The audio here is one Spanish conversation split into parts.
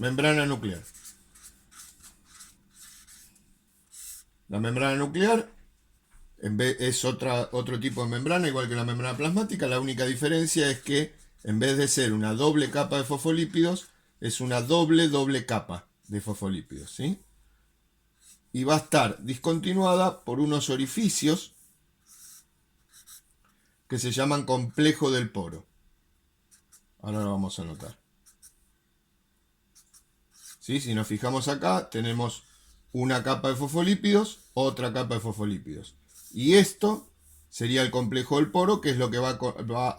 Membrana nuclear. La membrana nuclear es otro tipo de membrana, igual que la membrana plasmática. La única diferencia es que en vez de ser una doble capa de fosfolípidos, es una doble capa de fosfolípidos, ¿sí? Y va a estar discontinuada por unos orificios que se llaman complejo del poro. Ahora lo vamos a notar. ¿Sí? Si nos fijamos acá, tenemos una capa de fosfolípidos, otra capa de fosfolípidos. Y esto sería el complejo del poro, que es lo que va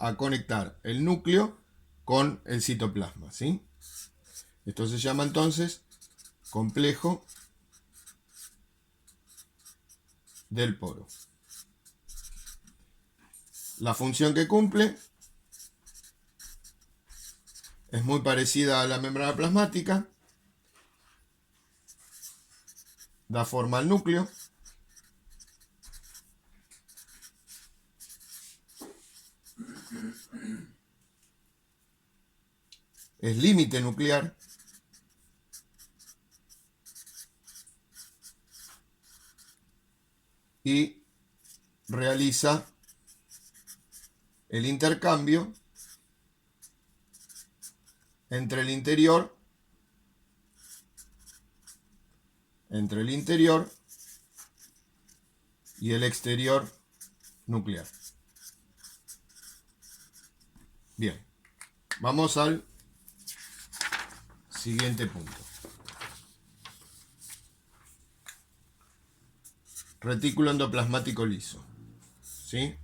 a conectar el núcleo con el citoplasma, ¿sí? Esto se llama entonces complejo del poro. La función que cumple es muy parecida a la membrana plasmática. Da forma al núcleo. Es límite nuclear. Y realiza el intercambio entre el interior y el exterior nuclear. Bien, vamos al siguiente punto. Retículo endoplasmático liso. ¿Sí?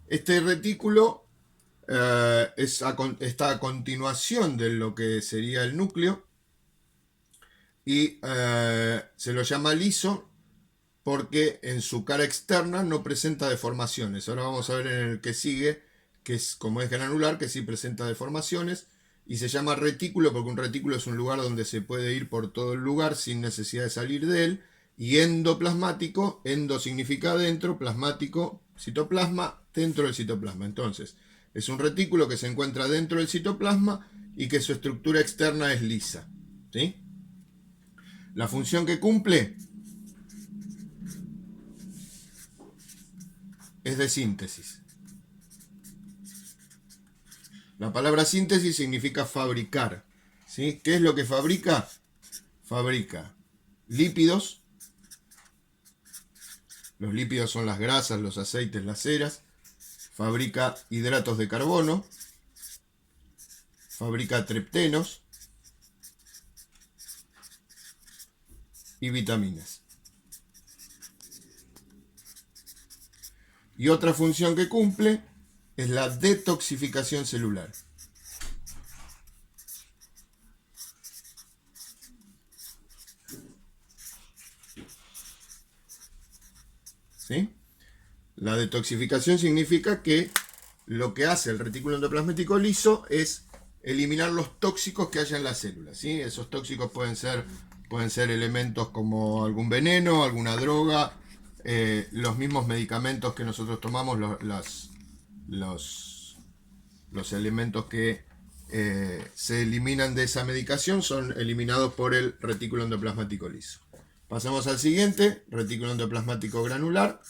Este retículo está a continuación de lo que sería el núcleo y se lo llama liso porque en su cara externa no presenta deformaciones. Ahora vamos a ver en el que sigue, que es como es granular, que sí presenta deformaciones, y se llama retículo porque un retículo es un lugar donde se puede ir por todo el lugar sin necesidad de salir de él. Y endoplasmático, endo significa dentro, plasmático, citoplasma, dentro del citoplasma. Entonces, es un retículo que se encuentra dentro del citoplasma y que su estructura externa es lisa, ¿sí? La función que cumple es de síntesis. La palabra síntesis significa fabricar, ¿sí? ¿Qué es lo que fabrica? Fabrica lípidos. Los lípidos son las grasas, los aceites, las ceras. Fabrica hidratos de carbono. Fabrica triptenos. Y vitaminas. Y otra función que cumple es la detoxificación celular. ¿Sí? La detoxificación significa que lo que hace el retículo endoplasmático liso es eliminar los tóxicos que haya en las células, ¿sí? Esos tóxicos pueden ser elementos como algún veneno, alguna droga, los mismos medicamentos que nosotros tomamos, los elementos que se eliminan de esa medicación son eliminados por el retículo endoplasmático liso. Pasamos al siguiente, retículo endoplasmático granular.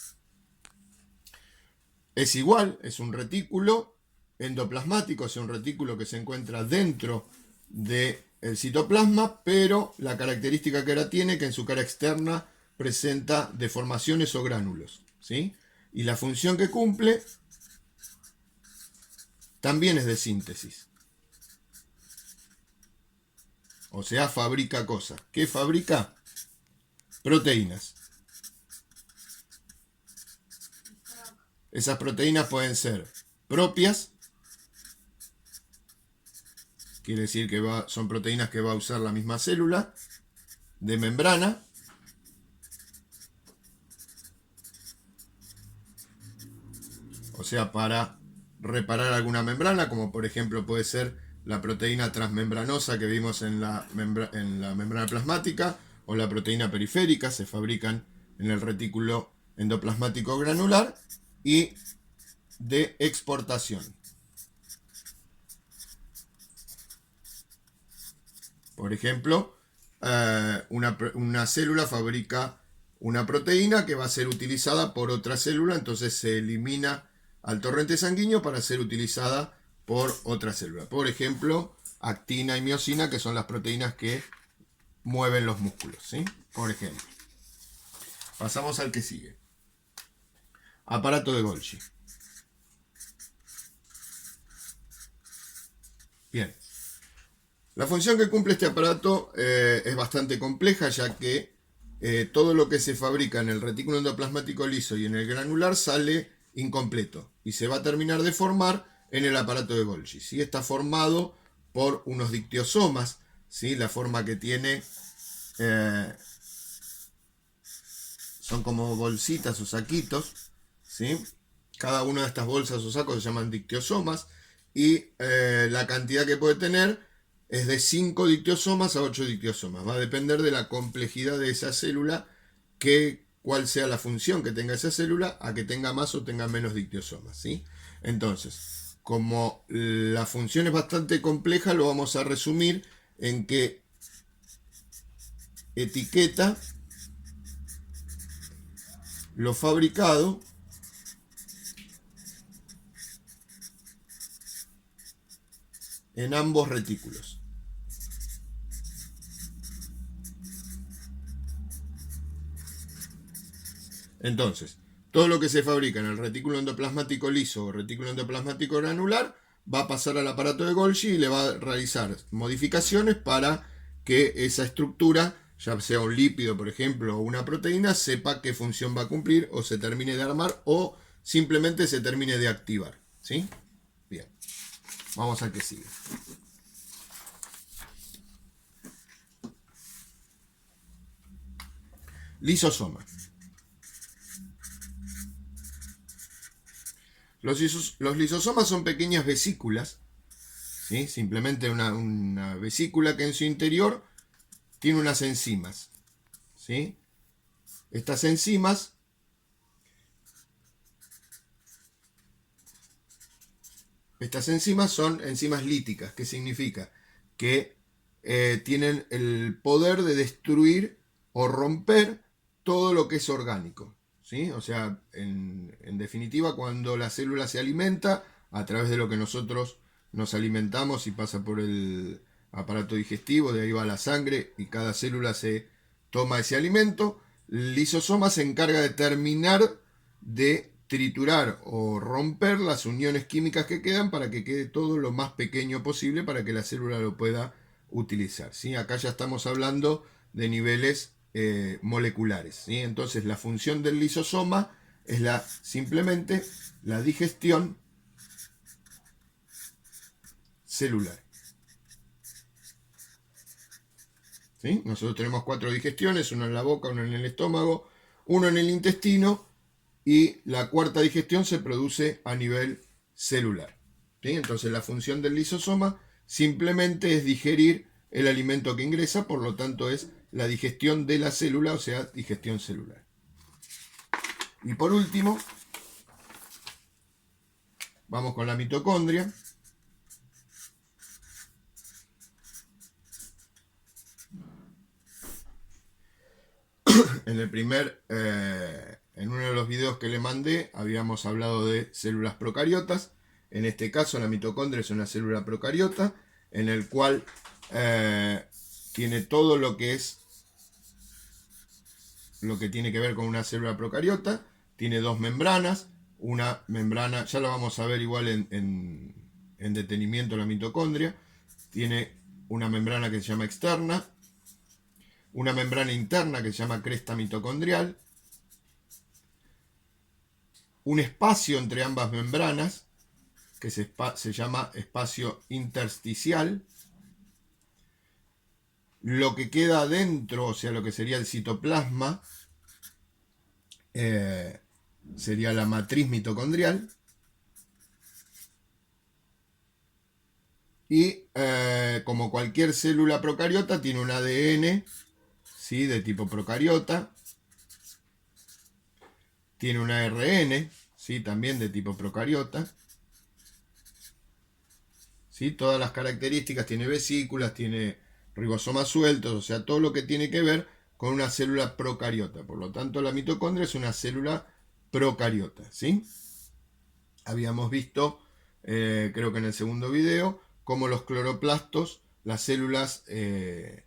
Es igual, es un retículo endoplasmático, es un retículo que se encuentra dentro del citoplasma, pero la característica que ahora tiene que en su cara externa presenta deformaciones o gránulos, ¿sí? Y la función que cumple también es de síntesis. O sea, fabrica cosas. ¿Qué fabrica? Proteínas. Esas proteínas pueden ser propias, quiere decir que son proteínas que va a usar la misma célula, de membrana, o sea, para reparar alguna membrana, como por ejemplo puede ser la proteína transmembranosa que vimos en la membrana plasmática, o la proteína periférica, se fabrican en el retículo endoplasmático granular, y de exportación. Por ejemplo, una célula fabrica una proteína que va a ser utilizada por otra célula, entonces se elimina al torrente sanguíneo para ser utilizada por otra célula. Por ejemplo, actina y miosina, que son las proteínas que mueven los músculos, ¿sí? Por ejemplo. Pasamos al que sigue. Aparato de Golgi. Bien. La función que cumple este aparato es bastante compleja, ya que todo lo que se fabrica en el retículo endoplasmático liso y en el granular sale incompleto y se va a terminar de formar en el aparato de Golgi. ¿Sí? Está formado por unos dictiosomas, ¿sí? La forma que tiene son como bolsitas o saquitos, ¿sí? Cada una de estas bolsas o sacos se llaman dictiosomas y la cantidad que puede tener es de 5 dictiosomas a 8 dictiosomas. Va a depender de la complejidad de esa célula, cuál sea la función que tenga esa célula, a que tenga más o tenga menos dictiosomas, ¿sí? Entonces, como la función es bastante compleja, lo vamos a resumir en que etiqueta lo fabricado en ambos retículos. Entonces, todo lo que se fabrica en el retículo endoplasmático liso o retículo endoplasmático granular va a pasar al aparato de Golgi y le va a realizar modificaciones para que esa estructura, ya sea un lípido, por ejemplo, o una proteína, sepa qué función va a cumplir o se termine de armar o simplemente se termine de activar. ¿Sí? Bien. Vamos al que sigue. Lisosoma. Los lisosomas son pequeñas vesículas, ¿sí? Simplemente una vesícula que en su interior tiene unas enzimas, ¿sí? Estas enzimas son enzimas líticas, que significa que tienen el poder de destruir o romper todo lo que es orgánico, ¿sí? O sea, en definitiva, cuando la célula se alimenta, a través de lo que nosotros nos alimentamos y pasa por el aparato digestivo, de ahí va la sangre y cada célula se toma ese alimento, el lisosoma se encarga de terminar de triturar o romper las uniones químicas que quedan para que quede todo lo más pequeño posible para que la célula lo pueda utilizar, ¿sí? Acá ya estamos hablando de niveles moleculares, ¿sí? Entonces la función del lisosoma es simplemente la digestión celular, ¿sí? Nosotros tenemos 4 digestiones, una en la boca, una en el estómago, uno en el intestino y la cuarta digestión se produce a nivel celular, ¿sí? Entonces la función del lisosoma simplemente es digerir el alimento que ingresa, por lo tanto es la digestión de la célula, o sea, digestión celular. Y por último, vamos con la mitocondria. En uno de los videos que le mandé habíamos hablado de células procariotas. En este caso la mitocondria es una célula procariota en el cual tiene todo lo que tiene que ver con una célula procariota. Tiene 2 membranas. Una membrana, ya lo vamos a ver igual en detenimiento, la mitocondria. Tiene una membrana que se llama externa, una membrana interna que se llama cresta mitocondrial, un espacio entre ambas membranas que se llama espacio intersticial, lo que queda adentro, o sea, lo que sería el citoplasma, sería la matriz mitocondrial, y como cualquier célula procariota tiene un ADN, ¿sí? De tipo procariota, tiene un ARN, ¿sí? También de tipo procariota, ¿sí? Todas las características, tiene vesículas, tiene ribosomas sueltos, o sea, todo lo que tiene que ver con una célula procariota. Por lo tanto, la mitocondria es una célula procariota, ¿sí? Habíamos visto, creo que en el segundo video, cómo los cloroplastos, las células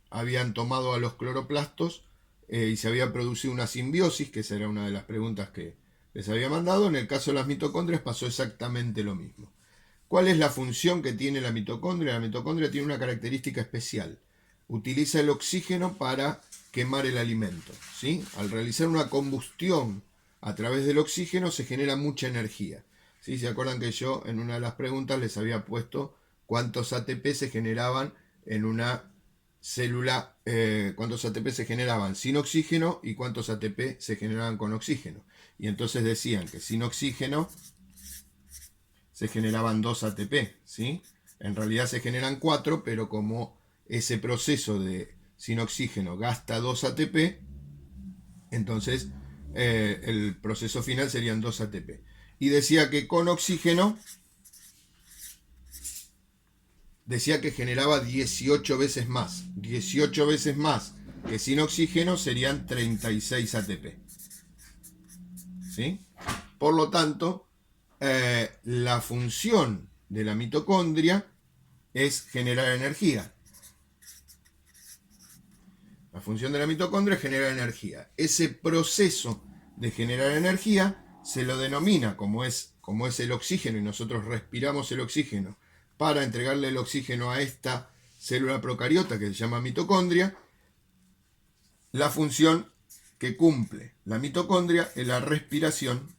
habían tomado a los cloroplastos y se había producido una simbiosis, que esa era una de las preguntas que les había mandado. En el caso de las mitocondrias pasó exactamente lo mismo. ¿Cuál es la función que tiene la mitocondria? La mitocondria tiene una característica especial. Utiliza el oxígeno para quemar el alimento, ¿sí? Al realizar una combustión a través del oxígeno se genera mucha energía. ¿Sí? ¿Se acuerdan que yo en una de las preguntas les había puesto cuántos ATP se generaban en una célula, cuántos ATP se generaban sin oxígeno y cuántos ATP se generaban con oxígeno? Y entonces decían que sin oxígeno se generaban 2 ATP, ¿sí? En realidad se generan 4, pero como ese proceso de sin oxígeno gasta 2 ATP, entonces el proceso final serían 2 ATP. Y decía que con oxígeno, decía que generaba 18 veces más. 18 veces más que sin oxígeno serían 36 ATP. ¿Sí? Por lo tanto, la función de la mitocondria es generar energía. La función de la mitocondria es generar energía. Ese proceso de generar energía se lo denomina, como es el oxígeno, y nosotros respiramos el oxígeno para entregarle el oxígeno a esta célula procariota que se llama mitocondria. La función que cumple la mitocondria es la respiración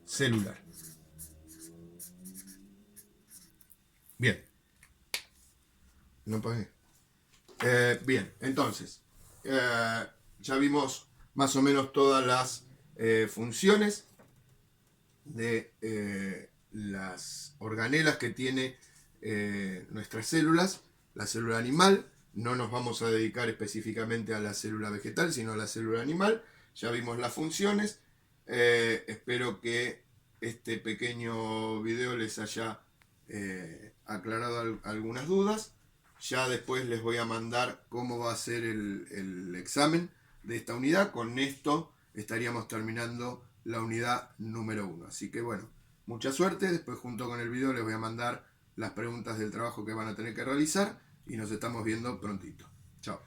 celular. Bien. No pagué. Bien, entonces, ya vimos más o menos todas las funciones de las organelas que tiene nuestras células. La célula animal, no nos vamos a dedicar específicamente a la célula vegetal, sino a la célula animal. Ya vimos las funciones. Espero que este pequeño video les haya aclarado algunas dudas. Ya después les voy a mandar cómo va a ser el examen de esta unidad. Con esto estaríamos terminando la unidad número 1. Así que bueno, mucha suerte. Después junto con el video les voy a mandar las preguntas del trabajo que van a tener que realizar y nos estamos viendo prontito. Chao.